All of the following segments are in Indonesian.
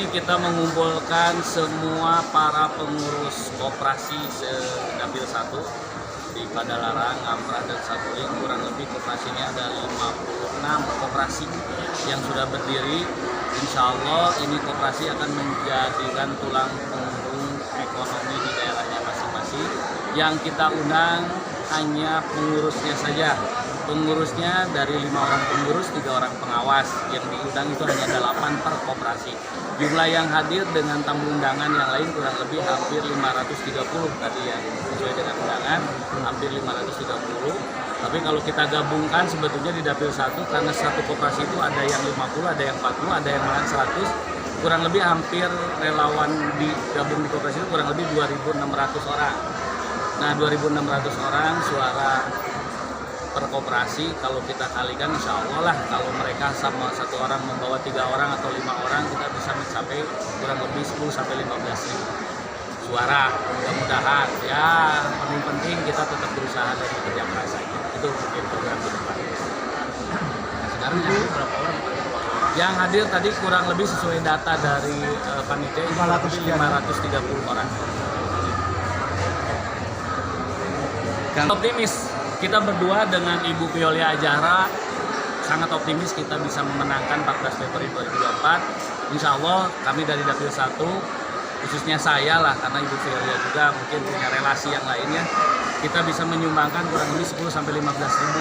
kita mengumpulkan semua para pengurus koperasi se-Dapil 1 di Padalarang, Ngamprah, dan Saguling. Kurang lebih koperasi ini ada 56 koperasi yang sudah berdiri. Insya Allah ini koperasi akan menjadikan tulang punggung ekonomi di daerahnya masing-masing. Yang kita undang hanya pengurusnya saja. Pengurusnya dari 5 orang pengurus, 3 orang pengawas. Yang diundang itu hanya 8 per koperasi. Jumlah yang hadir dengan tamu undangan yang lain kurang lebih hampir 530 tadi yang sesuai dengan undangan, hampir 530. Tapi kalau kita gabungkan sebetulnya di Dapil 1 karena satu koperasi itu ada yang 50, ada yang 40, ada yang malah 100. Kurang lebih hampir relawan digabung di koperasi itu kurang lebih 2.600 orang. Nah, 2.600 orang suara per koperasi kalau kita kalikan insya Allah lah kalau mereka sama satu orang membawa 3 orang atau 5 orang kita bisa mencapai kurang lebih 10 sampai 15 ribu suara. Mudah-mudahan ya, paling penting kita tetap berusaha dan bekerja keras saja. Itu mungkin program ke depan. Sekarang yang berapa orang? Yang hadir tadi kurang lebih sesuai data dari panitia 530 orang. Optimis. Kita berdua dengan Ibu Violia Ajara sangat optimis kita bisa memenangkan 14 Februari 2024. Insya Allah kami dari Dapil 1, khususnya saya lah karena Ibu Violia juga mungkin punya relasi yang lainnya, kita bisa menyumbangkan kurang lebih 10 sampai 15 ribu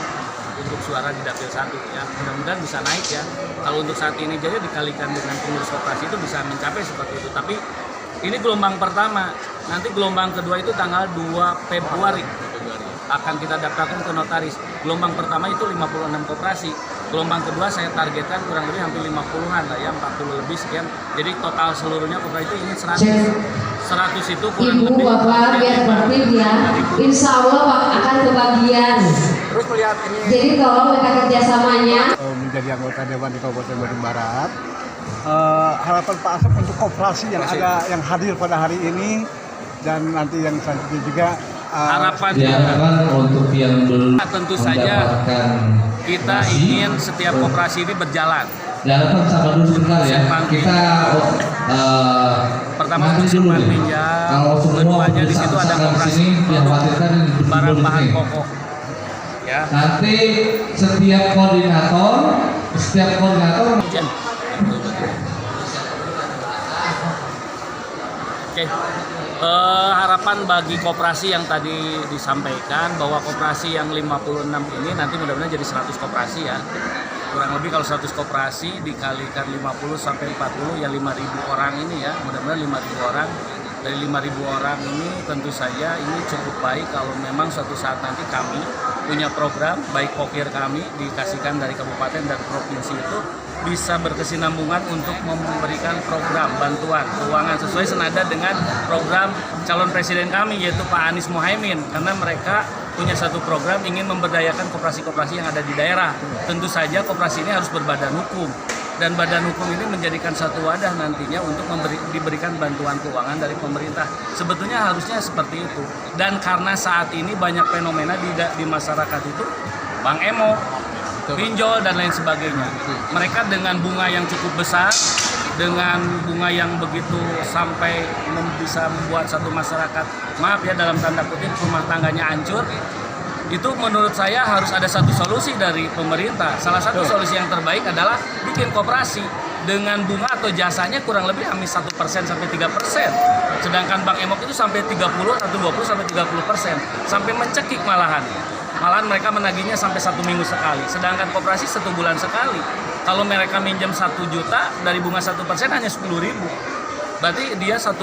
untuk suara di Dapil 1 ya. Mudah-mudahan bisa naik ya. Kalau untuk saat ini jadi dikalikan dengan pengurus koperasi itu bisa mencapai seperti itu. Tapi ini gelombang pertama. Nanti gelombang kedua itu tanggal 2 Februari. Akan kita daftarkan ke notaris. Gelombang pertama itu 56 koperasi. Gelombang kedua saya targetkan kurang lebih hampir 50-an lah ya, 40 lebih sekian. Jadi total seluruhnya koperasi itu ini 100. 100 itu kurang Ibu, lebih. Bapak biar tertib ya. Insya Allah akan kebagian. Terus melihat ini. Jadi tolong mereka kerjasamanya. Menjadi anggota Dewan di Kabupaten Bandung Barat. Harapan Pak Asep untuk koperasi yang ada yang hadir pada hari ini dan nanti yang selanjutnya juga. Harapannya untuk yang belum tentu saja kita ingin setiap koperasi ini berjalan. Diharapkan sama dulu sebentar ya. Kita pertama untuk simpan pinjam, keduanya di situ ada koperasi barang-bahan pokok. Ya. Nanti setiap koordinator Oke. Harapan bagi koperasi yang tadi disampaikan bahwa koperasi yang 56 ini nanti mudah-mudahan jadi 100 koperasi ya. Kurang lebih kalau 100 koperasi dikalikan 50 sampai 40 ya 5.000 orang ini ya. Mudah-mudahan 5.000 orang. Dari 5.000 orang ini tentu saja ini cukup baik kalau memang suatu saat nanti kami punya program baik pokir kami dikasihkan dari kabupaten dan provinsi itu bisa berkesinambungan untuk memberikan program bantuan keuangan sesuai senada dengan program calon presiden kami yaitu Pak Anies Mohaimin, karena mereka punya satu program ingin memberdayakan koperasi-koperasi yang ada di daerah. Tentu saja koperasi ini harus berbadan hukum dan badan hukum ini menjadikan satu wadah nantinya untuk diberikan bantuan keuangan dari pemerintah. Sebetulnya harusnya seperti itu. Dan karena saat ini banyak fenomena di masyarakat itu Bang Emo, pinjol dan lain sebagainya. Mereka dengan bunga yang cukup besar, dengan bunga yang begitu sampai bisa membuat satu masyarakat, maaf ya dalam tanda kutip, rumah tangganya hancur. Itu menurut saya harus ada satu solusi dari pemerintah. Salah satu solusi yang terbaik adalah bikin koperasi dengan bunga atau jasanya kurang lebih hampir 1% sampai 3%. Sedangkan Bank Emok itu sampai 30 atau 20 sampai 30%, sampai mencekik malahan. Malahan mereka menagihnya sampai 1 minggu sekali. Sedangkan koperasi 1 bulan sekali. Kalau mereka minjam 1 juta dari bunga 1% hanya 10.000. Berarti dia 1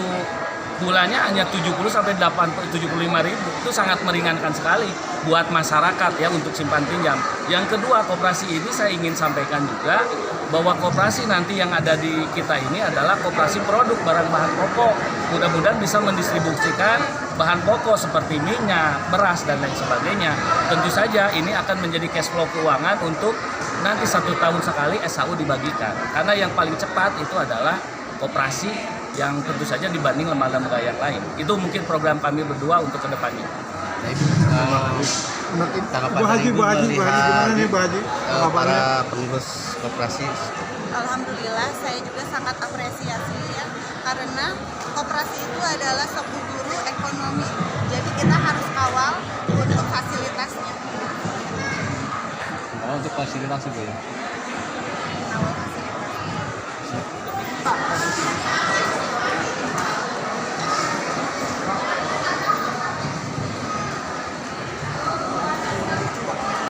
bulannya hanya 70 sampai 75.000. Itu sangat meringankan sekali buat masyarakat ya untuk simpan pinjam. Yang kedua, koperasi ini saya ingin sampaikan juga bahwa koperasi nanti yang ada di kita ini adalah koperasi produk barang bahan pokok. Mudah-mudahan bisa mendistribusikan bahan pokok seperti minyak, beras dan lain sebagainya. Tentu saja ini akan menjadi cash flow keuangan untuk nanti 1 tahun sekali SHU dibagikan. Karena yang paling cepat itu adalah koperasi yang tentu saja dibanding lembaga-lembaga yang lain. Itu mungkin program kami berdua untuk kedepannya. Bu Haji, gimana nih Bu Haji? Para pengurus koperasi Alhamdulillah saya juga sangat apresiasi ya, karena koperasi itu adalah suatu guru ekonomi. Jadi kita harus kawal untuk fasilitasnya. Oh, untuk fasilitas itu ya.